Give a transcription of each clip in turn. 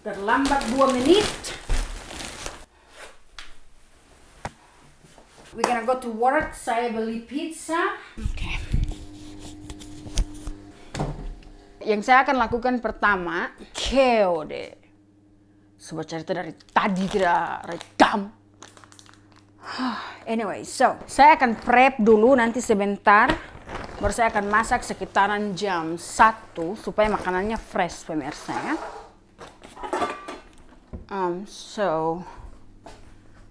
Terlambat 2 menit. We're gonna go to work. Saya beli pizza. Oke. Yang saya akan lakukan pertama, deh. Sobat cerita dari tadi tidak rekam. Anyway, so saya akan prep dulu nanti sebentar. Baru saya akan masak sekitaran jam 1 supaya makanannya fresh pemirsa ya. So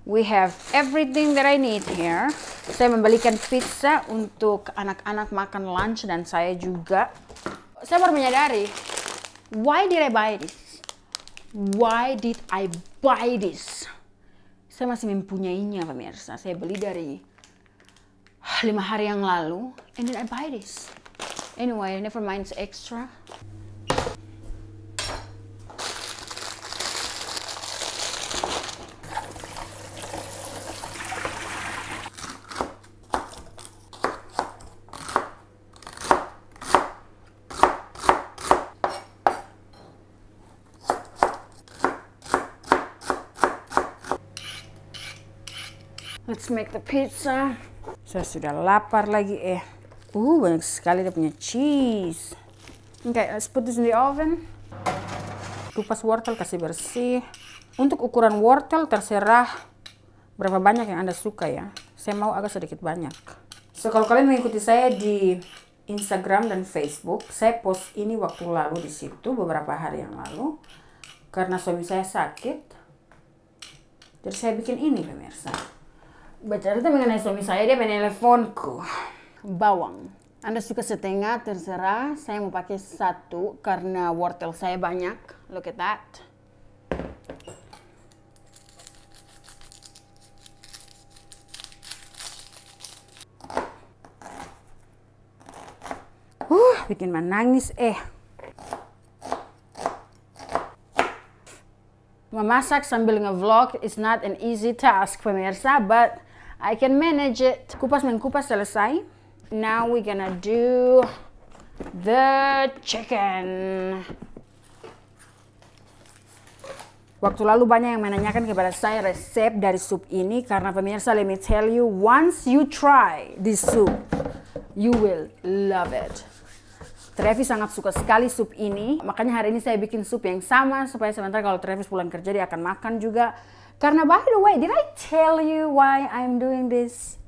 we have everything that I need here. Saya membelikan pizza untuk anak-anak makan lunch dan saya juga. Saya baru menyadari, why did I buy this? Why did I buy this? Saya masih mempunyainya pemirsa. Saya beli dari 5 hari yang lalu, and then I buy this. Anyway, never mind, it's extra. Let's make the pizza. Saya sudah lapar lagi banyak sekali dia punya cheese. Okay, let's put this in the oven. Kupas wortel kasih bersih. Untuk ukuran wortel terserah berapa banyak yang Anda suka ya. Saya mau agak sedikit banyak. So kalau kalian mengikuti saya di Instagram dan Facebook, saya post ini waktu lalu di situ beberapa hari yang lalu karena suami saya sakit. Jadi saya bikin ini pemirsa. Bercerita mengenai suami saya, dia meneleponku. Bawang. Anda suka setengah, terserah. Saya mau pakai 1 karena wortel saya banyak. Look at that. Bikin menangis Memasak sambil nge-vlog is not an easy task pemirsa, but I can manage it. Kupas mengupas selesai. Now we gonna do the chicken. Waktu lalu banyak yang menanyakan kepada saya resep dari sup ini karena pemirsa, let me tell you, once you try this soup, you will love it. Travis sangat suka sekali sup ini, makanya hari ini saya bikin sup yang sama supaya sebentar kalau Travis pulang kerja dia akan makan juga. Karena by the way, did I tell you why I'm doing this?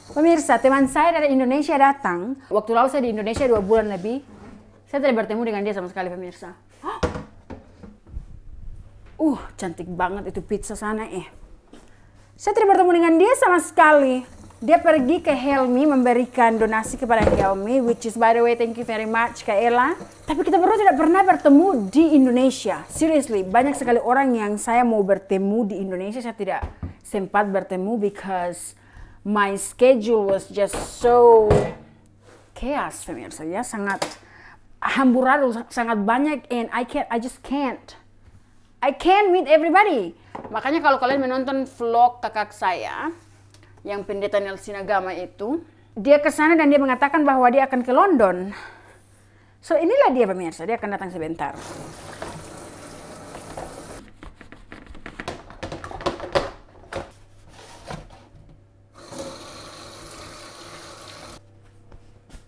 Pemirsa, teman saya dari Indonesia datang. Waktu lalu saya di Indonesia 2 bulan lebih. Saya tidak bertemu dengan dia sama sekali pemirsa. Cantik banget itu pizza sana Saya tidak bertemu dengan dia sama sekali. Dia pergi ke Helmi memberikan donasi kepada Helmi, which is by the way, thank you very much Kak Ella. Tapi kita berdua tidak pernah bertemu di Indonesia. Seriously, banyak sekali orang yang saya mau bertemu di Indonesia, saya tidak sempat bertemu because my schedule was just so chaos pemirsa ya, sangat hamburadul, sangat banyak, and I just can't meet everybody. Makanya kalau kalian menonton vlog kakak saya yang pendeta Nelson Agama itu, dia ke sana dan dia mengatakan bahwa dia akan ke London. So inilah dia pemirsa, dia akan datang sebentar.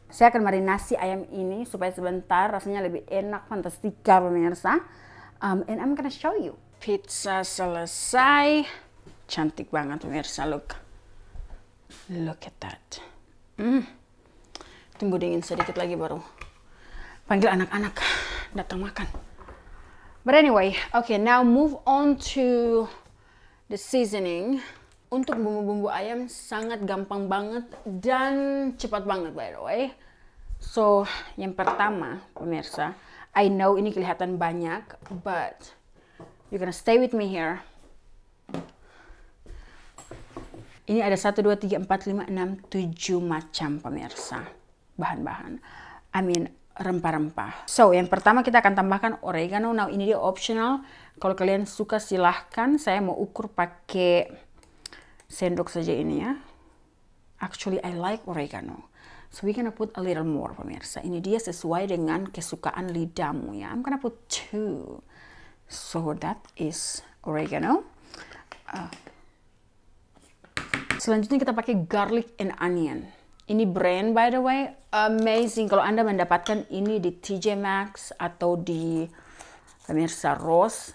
Saya akan marinasi ayam ini supaya sebentar rasanya lebih enak, fantastika pemirsa. And I'm gonna show you. Pizza selesai. Cantik banget pemirsa, look at that. Tunggu dingin sedikit lagi baru panggil anak-anak datang makan. But anyway, okay, now move on to the seasoning. Untuk bumbu-bumbu ayam sangat gampang banget dan cepat banget by the way. So, yang pertama pemirsa, I know ini kelihatan banyak, but you're gonna stay with me here. Ini ada 1, 2, 3, 4, 5, 6, 7 macam pemirsa bahan-bahan. Rempah-rempah. So, yang pertama kita akan tambahkan oregano. Nah, ini dia optional. Kalau kalian suka silahkan. Saya mau ukur pakai sendok saja ini ya. Actually, I like oregano. So, we're gonna put a little more pemirsa. Ini dia sesuai dengan kesukaan lidahmu ya. I'm gonna put 2. So that is oregano. Selanjutnya kita pakai garlic and onion. Ini brand by the way, amazing. Kalau Anda mendapatkan ini di TJ Maxx atau di pemirsa Ross,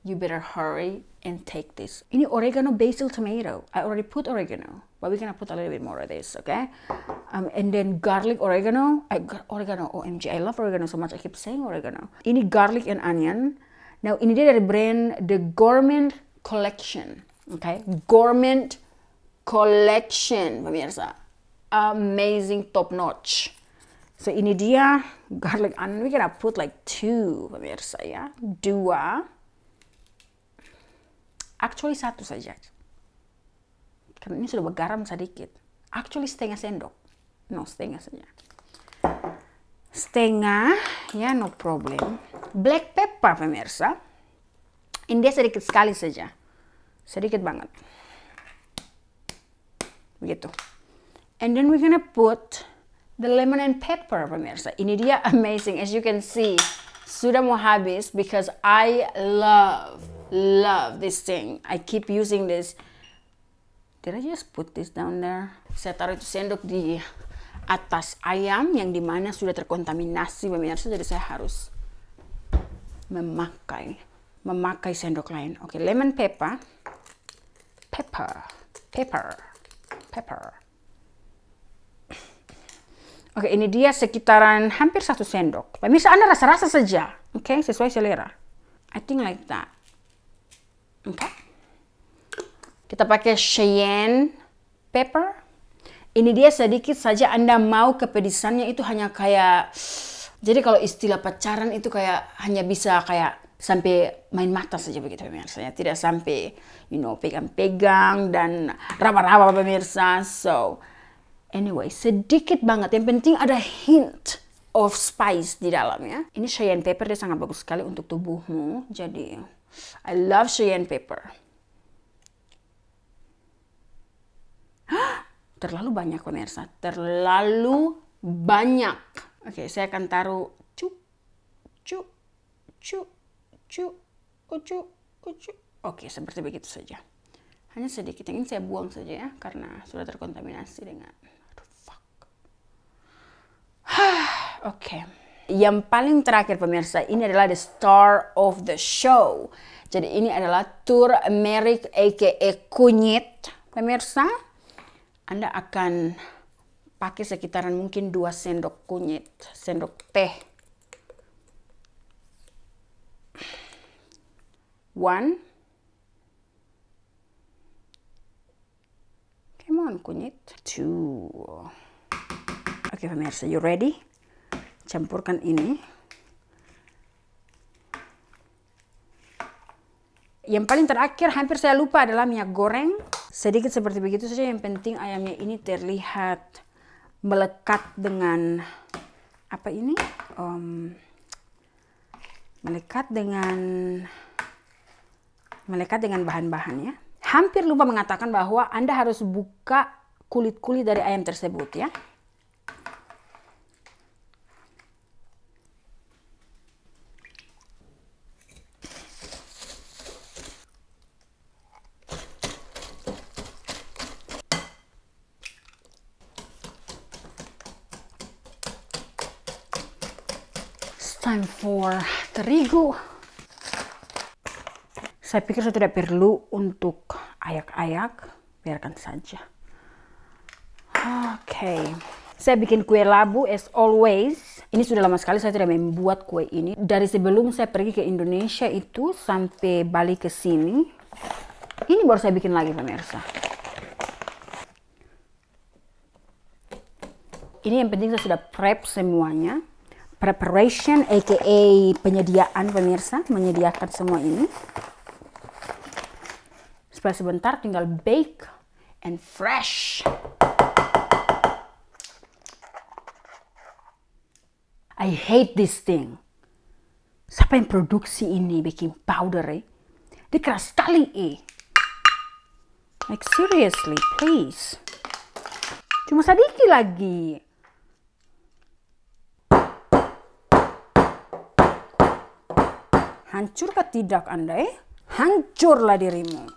you better hurry and take this. Ini oregano, basil, tomato. I already put oregano, but we're gonna put a little bit more of this, okay? And then garlic, oregano. Oregano, OMG, I love oregano so much. I keep saying oregano. Ini garlic and onion. Now, ini dia dari brand The Gourmet Collection, okay? Gourmet Collection, pemirsa. Amazing, top notch. So, ini dia garlic onion. We're gonna put like 2, pemirsa ya. 2. Actually 1 saja. Karena ini sudah bergaram sedikit. Actually setengah sendok. No, setengah saja. Setengah, ya no problem. Black pepper, pemirsa. Ini dia sedikit sekali saja. Sedikit banget. Begitu. And then we're gonna put the lemon and pepper, pemirsa. Ini dia amazing. As you can see, sudah mau habis because I love this thing. I keep using this. Did I just put this down there? Saya taruh itu sendok di atas ayam yang dimana sudah terkontaminasi, pemirsa. Jadi saya harus memakai sendok lain. Oke, lemon pepper. Oke, ini dia sekitaran hampir 1 sendok. Pemirsa, Anda rasa-rasa saja. Oke, sesuai selera. I think like that. Oke. Kita pakai cayenne pepper. Ini dia sedikit saja. Anda mau kepedisannya itu hanya kayak, jadi kalau istilah pacaran itu kayak hanya bisa kayak sampai main mata saja begitu pemirsa. Tidak sampai pegang-pegang dan raba-raba pemirsa. So anyway, sedikit banget. Yang penting ada hint of spice di dalamnya. Ini cayenne pepper, dia sangat bagus sekali untuk tubuhmu. Jadi I love cayenne pepper. Terlalu banyak pemirsa, terlalu banyak. Oke, saya akan taruh Oke, seperti begitu saja. Hanya sedikit, yang ini saya buang saja ya, karena sudah terkontaminasi dengan Oke. Yang paling terakhir pemirsa, ini adalah the star of the show. Jadi ini adalah turmeric aka kunyit. Pemirsa, Anda akan pakai sekitaran mungkin 2 sendok kunyit, sendok teh. 1. Come on, kunyit. 2. Oke pemirsa, you ready? Campurkan ini. Yang paling terakhir, hampir saya lupa, adalah minyak goreng. Sedikit seperti begitu saja. Yang penting ayamnya ini terlihat melekat dengan apa ini? Melekat dengan bahan-bahannya. Hampir lupa mengatakan bahwa Anda harus buka kulit-kulit dari ayam tersebut ya. Time for terigu. Saya pikir saya tidak perlu untuk ayak-ayak, biarkan saja. Oke. Saya bikin kue labu as always. Ini sudah lama sekali saya tidak membuat kue ini. Dari sebelum saya pergi ke Indonesia itu sampai balik ke sini. Ini baru saya bikin lagi pemirsa. Ini yang penting saya sudah prep semuanya. Preparation aka penyediaan pemirsa, menyediakan semua ini. Supaya sebentar tinggal bake and fresh. I hate this thing. Siapa yang produksi ini baking powder Dia keras sekali Like seriously, please. Cuma sedikit lagi. Hancur kah tidak Anda Hancurlah dirimu.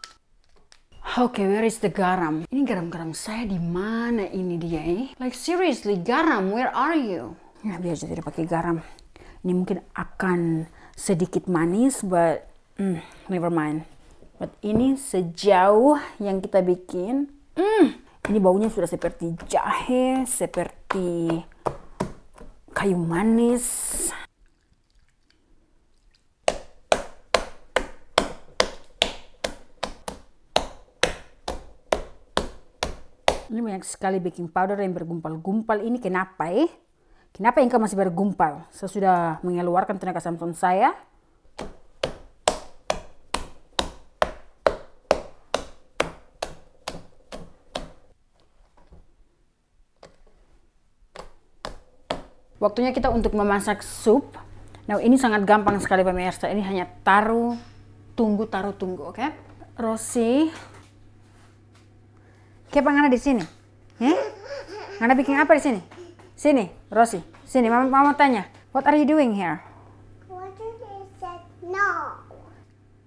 Oke, where is the garam? Ini garam-garam saya di mana ini dia Like seriously, garam, where are you? Ya biar aja tidak pakai garam. Ini mungkin akan sedikit manis, but never mind. But ini sejauh yang kita bikin, ini baunya sudah seperti jahe, seperti kayu manis. Ini banyak sekali baking powder yang bergumpal-gumpal. Ini kenapa Kenapa engkau masih bergumpal? Saya sudah mengeluarkan tenaga Samson saya. Waktunya kita untuk memasak sup. Nah ini sangat gampang sekali pemirsa. Ini hanya taruh, tunggu, oke? Rosi. Kayak ngana di sini? Ngana bikin apa di sini? Sini, Rosi. Sini, mama tanya. What are you doing here? What did you say? No.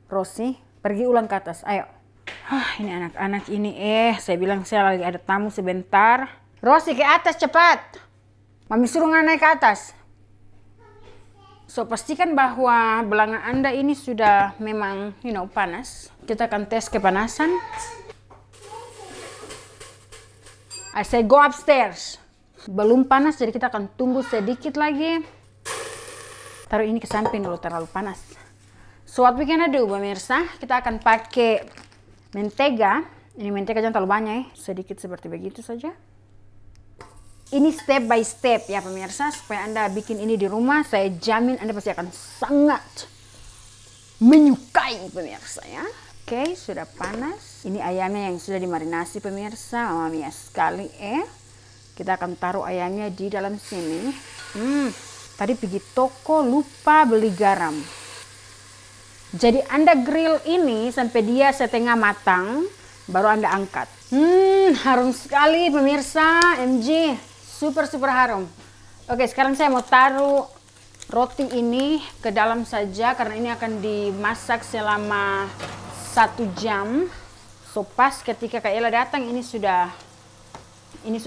Rosi, pergi ulang ke atas. Ayo. Ini anak-anak ini. Saya bilang saya lagi ada tamu sebentar. Rosi, ke atas cepat. Mami suruh ngana naik ke atas. So, pastikan bahwa belakang Anda ini sudah memang, panas. Kita akan tes kepanasan. I say go upstairs. Belum panas, jadi kita akan tunggu sedikit lagi. Taruh ini ke samping dulu, terlalu panas. So what we gonna do, pemirsa? Kita akan pakai mentega. Ini mentega jangan terlalu banyak sedikit seperti begitu saja. Ini step by step ya pemirsa, supaya Anda bikin ini di rumah. Saya jamin Anda pasti akan sangat menyukai pemirsa ya. Oke, sudah panas. Ini ayamnya yang sudah dimarinasi pemirsa. Mama mia sekali Kita akan taruh ayamnya di dalam sini. Tadi pergi toko lupa beli garam. Jadi Anda grill ini sampai dia setengah matang, baru Anda angkat. Harum sekali pemirsa, MG. Super harum. Oke, sekarang saya mau taruh roti ini ke dalam saja karena ini akan dimasak selama 1 jam. So pas ketika Kak Ella datang ini sudah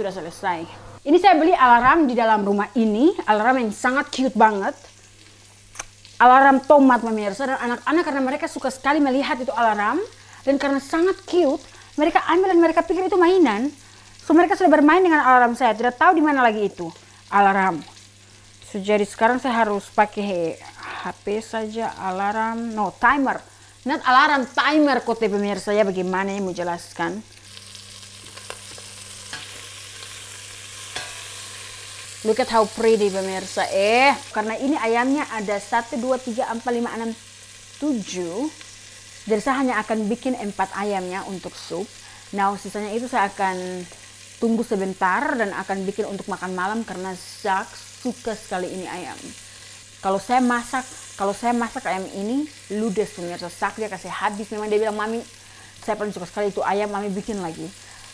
selesai. Ini saya beli alarm di dalam rumah ini, alarm yang sangat cute banget. Alarm tomat pemirsa, dan anak-anak karena mereka suka sekali melihat itu alarm dan karena sangat cute, mereka ambil dan mereka pikir itu mainan. So mereka sudah bermain dengan alarm saya, tidak tahu di mana lagi itu alarm. So, jadi sekarang saya harus pakai HP saja, alarm, no timer. Not alarm, timer kote pemirsa ya, bagaimana yang mau jelaskan. Look at how pretty pemirsa karena ini ayamnya ada 1, 2, 3, 4, 5, 6, 7. Jadi saya hanya akan bikin 4 ayamnya untuk sup. Nah sisanya itu saya akan tunggu sebentar dan akan bikin untuk makan malam karena Zak suka sekali ini ayam. Kalau saya masak ayam ini ludes pemirsa. Zak dia kasih habis, memang dia bilang mami saya paling suka sekali itu ayam, mami bikin lagi.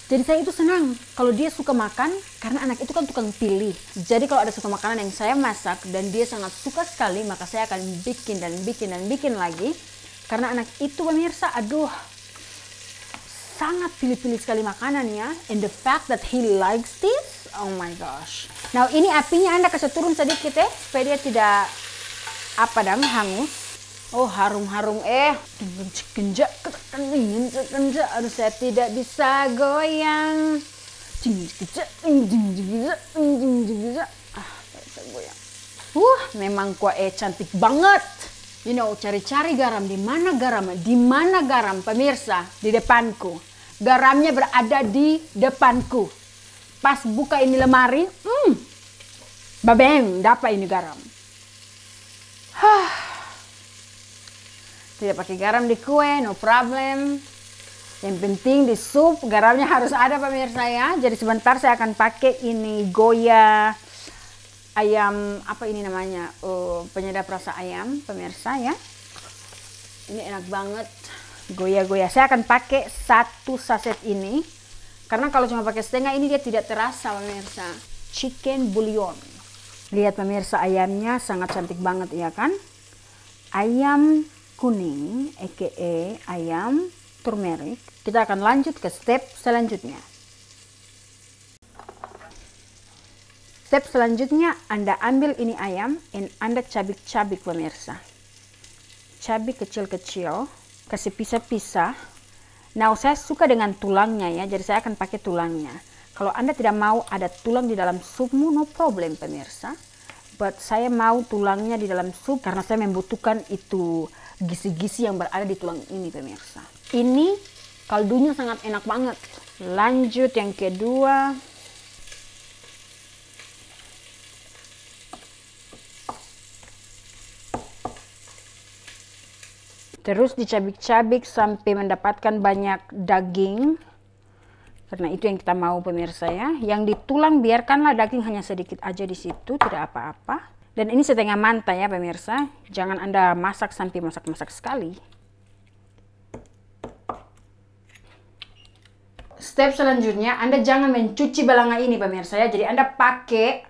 Jadi saya itu senang kalau dia suka makan karena anak itu kan tukang pilih. Jadi kalau ada satu makanan yang saya masak dan dia sangat suka sekali, maka saya akan bikin dan bikin lagi. Karena anak itu pemirsa, aduh, sangat pilih-pilih sekali makanannya. And the fact that he likes this, oh my gosh. Nah ini apinya Anda kasih turun sedikit supaya dia tidak hangus. Oh harum-harum kenjak. Aduh saya tidak bisa goyang. Memang kok cantik banget. Cari-cari garam. Di mana garam pemirsa? Di depanku. Garamnya berada di depanku. Pas buka ini lemari, babeng, dapat ini garam. Tidak pakai garam di kue, no problem. Yang penting di sup garamnya harus ada pemirsa ya. Jadi sebentar saya akan pakai ini goya ayam, apa ini namanya, penyedap rasa ayam pemirsa ya. Ini enak banget, goya-goya. Saya akan pakai 1 saset ini karena kalau cuma pakai setengah ini dia tidak terasa pemirsa. Chicken bouillon. Lihat pemirsa, ayamnya sangat cantik banget ya kan. ayam kuning, aka ayam turmeric. Kita akan lanjut ke step selanjutnya. Step selanjutnya, Anda ambil ini ayam dan Anda cabik-cabik pemirsa. Cabik kecil-kecil, kasih pisah-pisah. Nah, saya suka dengan tulangnya ya, jadi saya akan pakai tulangnya. Kalau Anda tidak mau ada tulang di dalam supmu, no problem pemirsa. But saya mau tulangnya di dalam sup karena saya membutuhkan itu gizi-gizi yang berada di tulang ini pemirsa. Ini kaldunya sangat enak banget. Lanjut yang kedua. Terus dicabik-cabik sampai mendapatkan banyak daging. Karena itu yang kita mau pemirsa ya. Yang ditulang biarkanlah daging hanya sedikit aja di situ, tidak apa-apa. Dan ini setengah manta ya pemirsa. Jangan Anda masak sampai masak-masak sekali. Step selanjutnya, Anda jangan mencuci balanga ini pemirsa ya. Jadi Anda pakai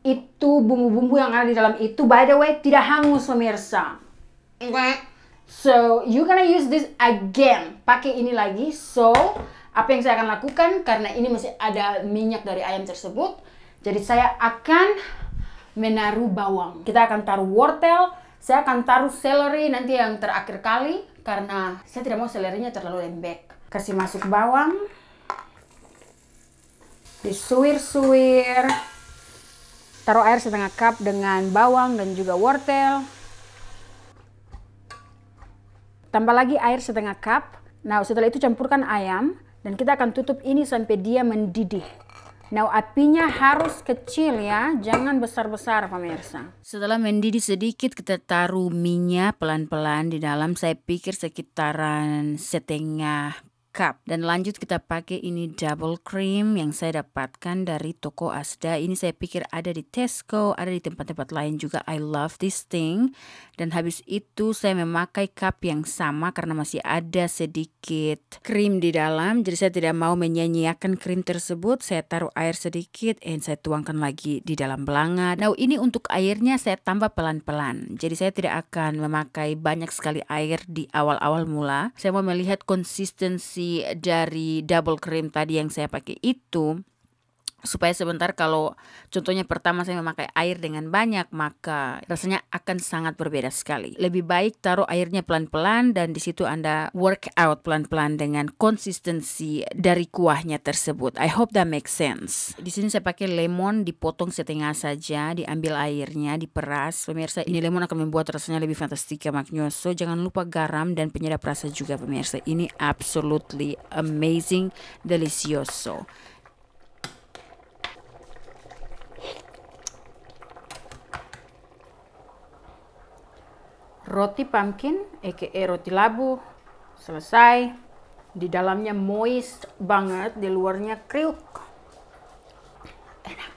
itu bumbu-bumbu yang ada di dalam itu. By the way, tidak hangus pemirsa. So, you gonna use this again. Pakai ini lagi. So, apa yang saya akan lakukan, karena ini masih ada minyak dari ayam tersebut, jadi saya akan menaruh bawang. Kita akan taruh wortel, saya akan taruh seleri nanti yang terakhir kali, karena saya tidak mau selerinya terlalu lembek. Kasih masuk bawang, disuir-suir, taruh air setengah cup dengan bawang dan juga wortel. Tambah lagi air setengah cup. Nah, setelah itu campurkan ayam. Dan kita akan tutup ini sampai dia mendidih. Nah, apinya harus kecil ya. Jangan besar-besar pemirsa. Setelah mendidih sedikit, kita taruh minyak pelan-pelan di dalam. Saya pikir sekitaran setengah cup. Dan lanjut kita pakai ini double cream yang saya dapatkan dari toko Asda. Ini saya pikir ada di Tesco, ada di tempat-tempat lain juga. I love this thing. Dan habis itu saya memakai cup yang sama karena masih ada sedikit krim di dalam. Jadi saya tidak mau menyanyiakan krim tersebut. Saya taruh air sedikit dan saya tuangkan lagi di dalam belanga. Nah, ini untuk airnya saya tambah pelan-pelan. Jadi saya tidak akan memakai banyak sekali air di awal-awal mula. Saya mau melihat konsistensi dari double cream tadi yang saya pakai itu, supaya sebentar kalau contohnya pertama saya memakai air dengan banyak, maka rasanya akan sangat berbeda sekali. Lebih baik taruh airnya pelan-pelan dan di situ Anda work out pelan-pelan dengan konsistensi dari kuahnya tersebut. I hope that makes sense. Di sini saya pakai lemon, dipotong setengah saja, diambil airnya, diperas. Pemirsa, ini lemon akan membuat rasanya lebih fantastika magnoso. Jangan lupa garam dan penyedap rasa juga pemirsa. Ini absolutely amazing, delicioso. Roti pumpkin, aka roti labu, selesai. Di dalamnya moist banget, di luarnya kriuk. Enak.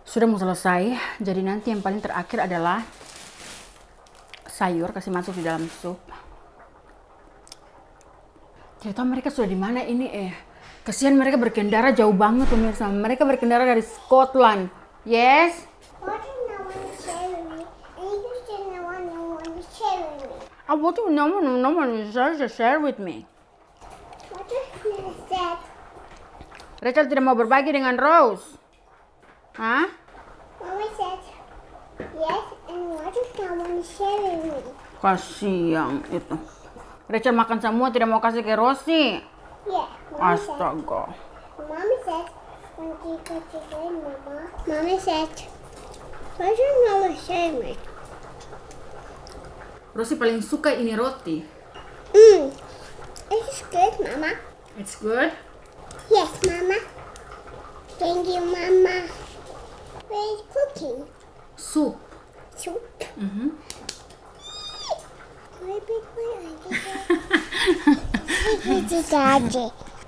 Sudah mau selesai, jadi nanti yang paling terakhir adalah sayur, kasih masuk di dalam sup. Tidak tahu mereka sudah di mana ini Kasihan mereka berkendara jauh banget pemirsa. Mereka berkendara dari Scotland. Yes? What do no one to share with me? What is that? Rachel tidak mau berbagi dengan Rose. Hah? Mommy said yes, and what is no one to share with me? Kasihan itu. Rachel makan semua tidak mau kasih ke Rosie. Yeah, Mommy said. Astaga. Mommy said when you go to bed, Mama. Mommy said, what is no one share with me? Rosie paling suka ini roti. It's good, Mama. It's good. Yes, Mama. Thank you, Mama. Where is cooking? Soup. Soup.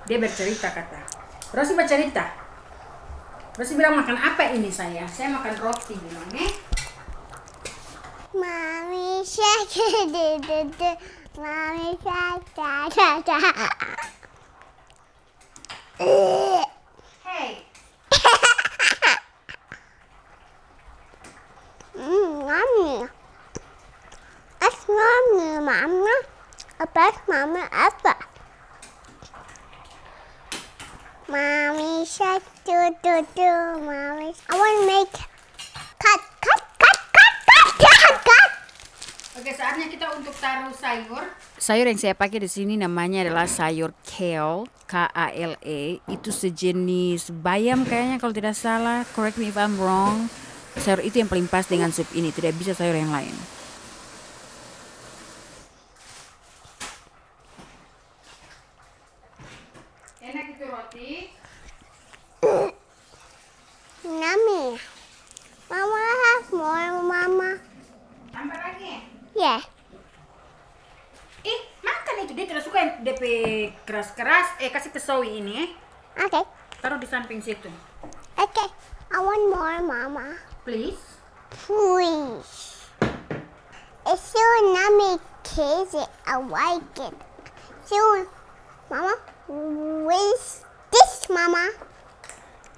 Dia bercerita kata. Rosie bercerita. Rosie bilang makan apa ini saya? Saya makan roti bilang Mommy said, Mommy said, da. Hey. Mama. Apa? Mama apa? Mommy shark do do do. Mommy. I want to make cut. Oke, saatnya kita untuk taruh sayur. Sayur yang saya pakai di sini namanya adalah sayur kale, Kale. Itu sejenis bayam kayaknya kalau tidak salah. Correct me if I'm wrong. Sayur itu yang paling pas dengan sup ini, tidak bisa sayur yang lain. Enak itu roti. Yummy. Mama have more, Mama. Tambah lagi. Yeah. Makan itu, dia tidak suka yang DP keras-keras. Kasih ke Zoe ini. Okay. Taruh di samping situ. Okay. I want more, Mama. Please. Please. It's so yummy, kids. I like it. So, Mama, where's this, Mama?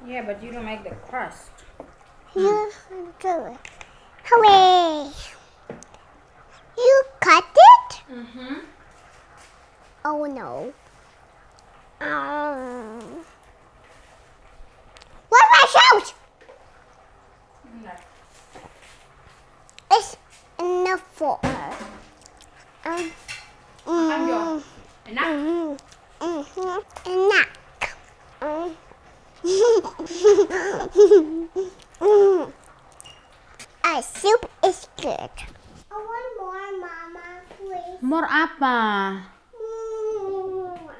Yeah, but you don't make the crust. You do it. Hooray! You cut it? Mm-hmm. Oh no. Where's my shoes? It's enough for her. Enak? Enough. Soup is good. I want more, Mama, please. More apa? More.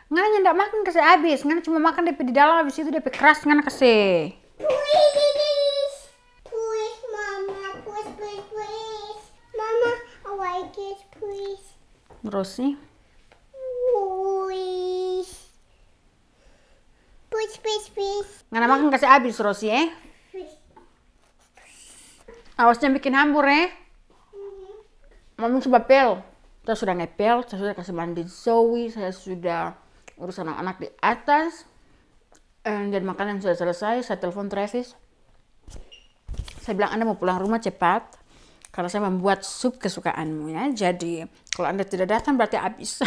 Ngana ndak makan kasih habis, ngana cuma makan DP di dalam, habis itu DP keras ngana kasih. Please. Please, Mama. Please. Mama, I like it, please. Rosi, Please. ngana makan kasih habis Rosi Awas jangan bikin hambur Mami sudah pel. Saya sudah ngepel, saya sudah kasih mandi Zoe, saya sudah urus anak-anak di atas. Dan makanan sudah selesai, saya telepon Travis. Saya bilang Anda mau pulang rumah cepat, karena saya membuat sup kesukaanmu ya. Jadi kalau Anda tidak datang berarti habis.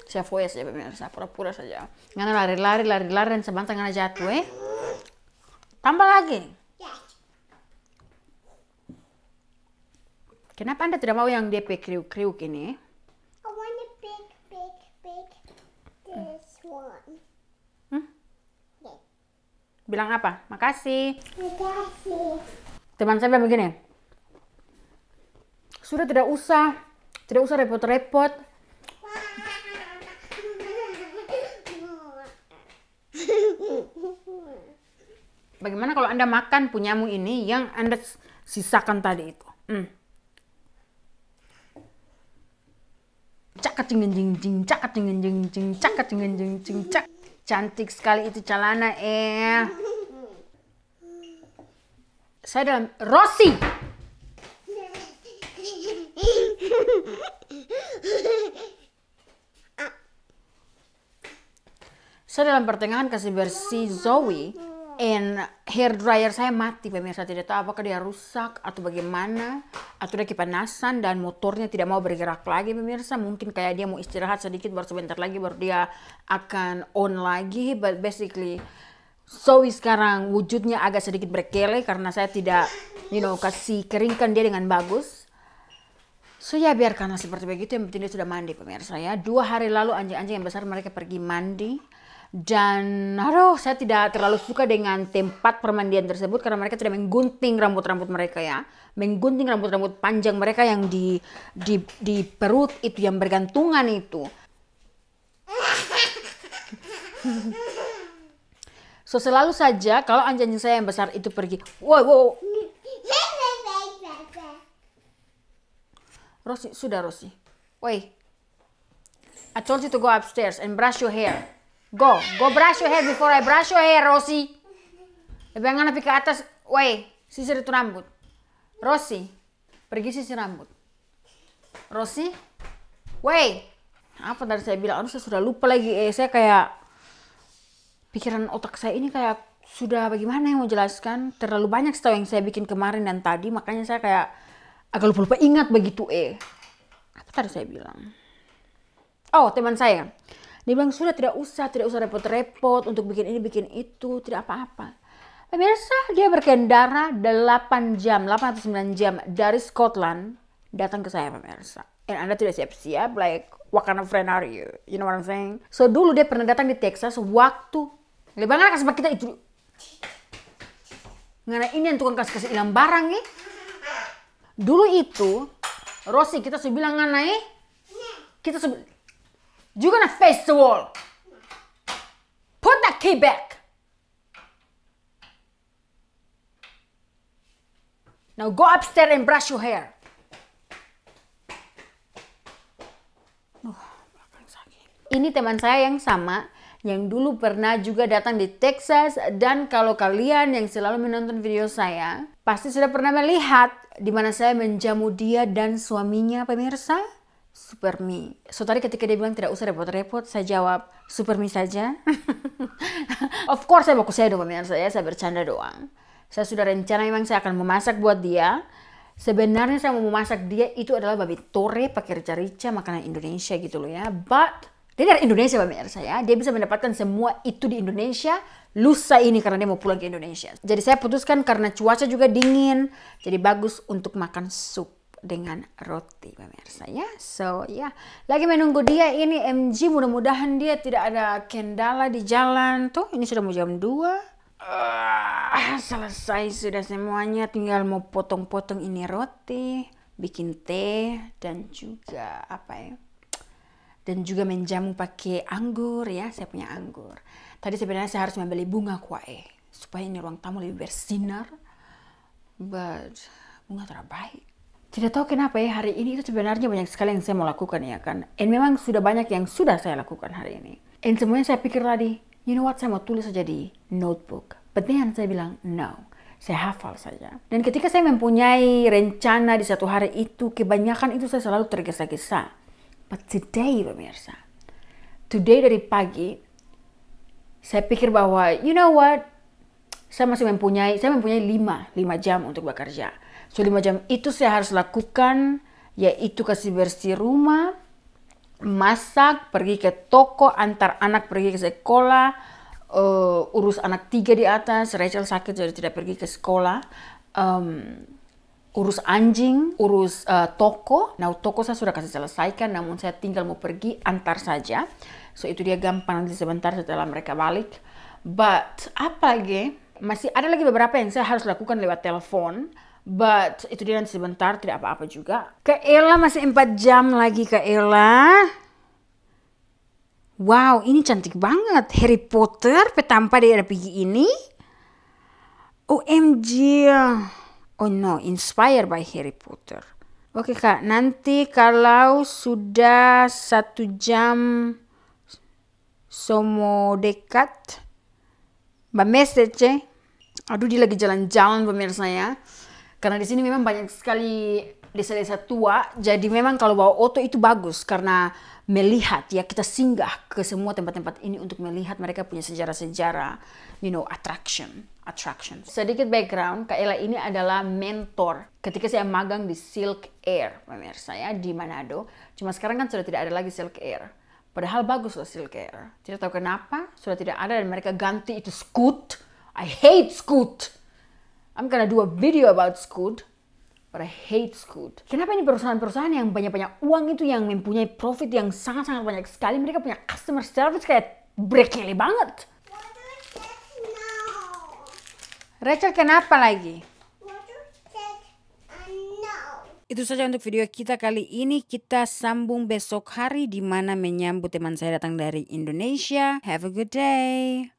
Saya voice ya pemirsa, pura-pura saja. Ngana lari dan sebentar ngana jatuh Tambah lagi. Kenapa Anda tidak mau yang DP kriuk-kriuk ini? I want a big, this one. Yeah. Bilang apa? Makasih. Makasih. Teman saya bilang begini. Sudah tidak usah repot-repot. Bagaimana kalau Anda makan punyamu ini yang Anda sisakan tadi itu? Cak. Cantik sekali itu celana Saya dalam Rosi. Saya dalam pertengahan kasih bersih Zoe, and hair dryer saya mati pemirsa, tidak tahu apakah dia rusak atau bagaimana, atau dia kepanasan dan motornya tidak mau bergerak lagi pemirsa. Mungkin kayak dia mau istirahat sedikit, baru sebentar lagi baru dia akan on lagi. But basically Zoe sekarang wujudnya agak sedikit berkele karena saya tidak kasih keringkan dia dengan bagus. So ya biarkanlah seperti begitu, yang penting dia sudah mandi pemirsa ya. 2 hari lalu anjing-anjing yang besar mereka pergi mandi. Dan saya tidak terlalu suka dengan tempat permandian tersebut karena mereka tidak menggunting rambut-rambut mereka ya. Menggunting rambut-rambut panjang mereka yang di perut itu, yang bergantungan itu. So selalu saja kalau anjing saya yang besar itu pergi, wow. Rosi, sudah Rosi. Wait. I told you to go upstairs and brush your hair. Go brush your hair before I brush your hair, Rosi. Lebih ngana ke atas, sisir itu rambut. Rosi, pergi sisir rambut. Rosi, apa tadi saya bilang? Saya sudah lupa lagi. Saya kayak pikiran otak saya ini kayak sudah bagaimana yang mau jelaskan. Terlalu banyak setahu yang saya bikin kemarin dan tadi, makanya saya kayak agak lupa ingat begitu Tadi saya bilang. Oh, teman saya. Dia bilang sudah tidak usah repot-repot untuk bikin ini, bikin itu, tidak apa-apa. Pemirsa, dia berkendara 8 jam, 8 atau 9 jam dari Scotland datang ke saya, pemirsa. Dan Anda tidak siap-siap, like, what kind of friend are you? You know what I'm saying? So, dulu dia pernah datang di Texas waktu, lebar nggak kasih kita itu. Ngana ini yang tukang kasih hilang barang ya. Dulu itu, Rosie kita sudah bilang ngana ya. Kita sudah, you gonna face the wall. Put that key back. Now go upstairs and brush your hair. Ini teman saya yang sama, yang dulu pernah juga datang di Texas. Dan kalau kalian yang selalu menonton video saya, pasti sudah pernah melihat di mana saya menjamu dia dan suaminya, pemirsa. Super me. So tadi ketika dia bilang tidak usah repot-repot, saya jawab super me saja. Of course saya baku saya dong, pemirsa ya, saya bercanda doang. Saya sudah rencana memang saya akan memasak buat dia. Sebenarnya saya mau memasak dia itu adalah babi tore pakai rica-rica makanan Indonesia gitu loh ya. But dia dari Indonesia, pemirsa ya. Dia bisa mendapatkan semua itu di Indonesia lusa ini karena dia mau pulang ke Indonesia. Jadi saya putuskan karena cuaca juga dingin, jadi bagus untuk makan sup dengan roti, pemirsa ya. So ya, lagi menunggu dia ini MG, mudah-mudahan dia tidak ada kendala di jalan. Tuh, ini sudah mau jam 2. Selesai sudah semuanya, tinggal mau potong-potong ini roti, bikin teh dan juga apa ya? Dan juga menjamu pakai anggur ya, saya punya anggur. Tadi sebenarnya saya harus membeli bunga kuae supaya ini ruang tamu lebih bersinar. But bunga terbaik. Tidak tahu kenapa ya hari ini itu sebenarnya banyak sekali yang saya mau lakukan ya kan. And memang sudah banyak yang sudah saya lakukan hari ini. And semuanya saya pikir tadi, you know what, saya mau tulis saja di notebook. But then saya bilang, no, saya hafal saja. Dan ketika saya mempunyai rencana di satu hari itu, kebanyakan itu saya selalu tergesa-gesa. But today, pemirsa, today dari pagi, saya pikir bahwa, you know what, saya mempunyai 5 jam untuk bekerja. So 5 jam itu saya harus lakukan, yaitu kasih bersih rumah, masak, pergi ke toko, antar anak pergi ke sekolah, urus anak 3 di atas, Rachel sakit jadi tidak pergi ke sekolah, urus anjing, urus toko. Nah, toko saya sudah kasih selesaikan, namun saya tinggal mau pergi, antar saja. So itu dia gampang, nanti sebentar setelah mereka balik. But apa lagi? Masih ada lagi beberapa yang saya harus lakukan lewat telepon. But itu dia nanti sebentar, tidak apa-apa juga. Kak Ella masih 4 jam lagi, Kak Ella. Wow, ini cantik banget. Harry Potter, petampa dia ada pergi ini. OMG. Oh no, inspired by Harry Potter. Oke Kak, nanti kalau sudah 1 jam somo dekat, Mbak message ya. Aduh, dia lagi jalan-jalan pemirsa ya. Karena di sini memang banyak sekali desa-desa tua, jadi memang kalau bawa auto itu bagus karena melihat ya, kita singgah ke semua tempat-tempat ini untuk melihat mereka punya sejarah-sejarah, you know, attraction. Sedikit background, Kak Ella ini adalah mentor ketika saya magang di Silk Air, pemirsa ya, di Manado. Cuma sekarang kan sudah tidak ada lagi Silk Air. Padahal bagus loh Silk Air. Tidak tahu kenapa sudah tidak ada dan mereka ganti itu Scoot. I hate Scoot. I'm gonna do a video about Scoot, but I hate Scoot. Kenapa ini perusahaan-perusahaan yang banyak-banyak uang itu, yang mempunyai profit yang sangat-sangat banyak sekali, mereka punya customer service kayak berkele banget. Rachel, kenapa lagi? Itu saja untuk video kita kali ini. Kita sambung besok hari di mana menyambut teman saya datang dari Indonesia. Have a good day.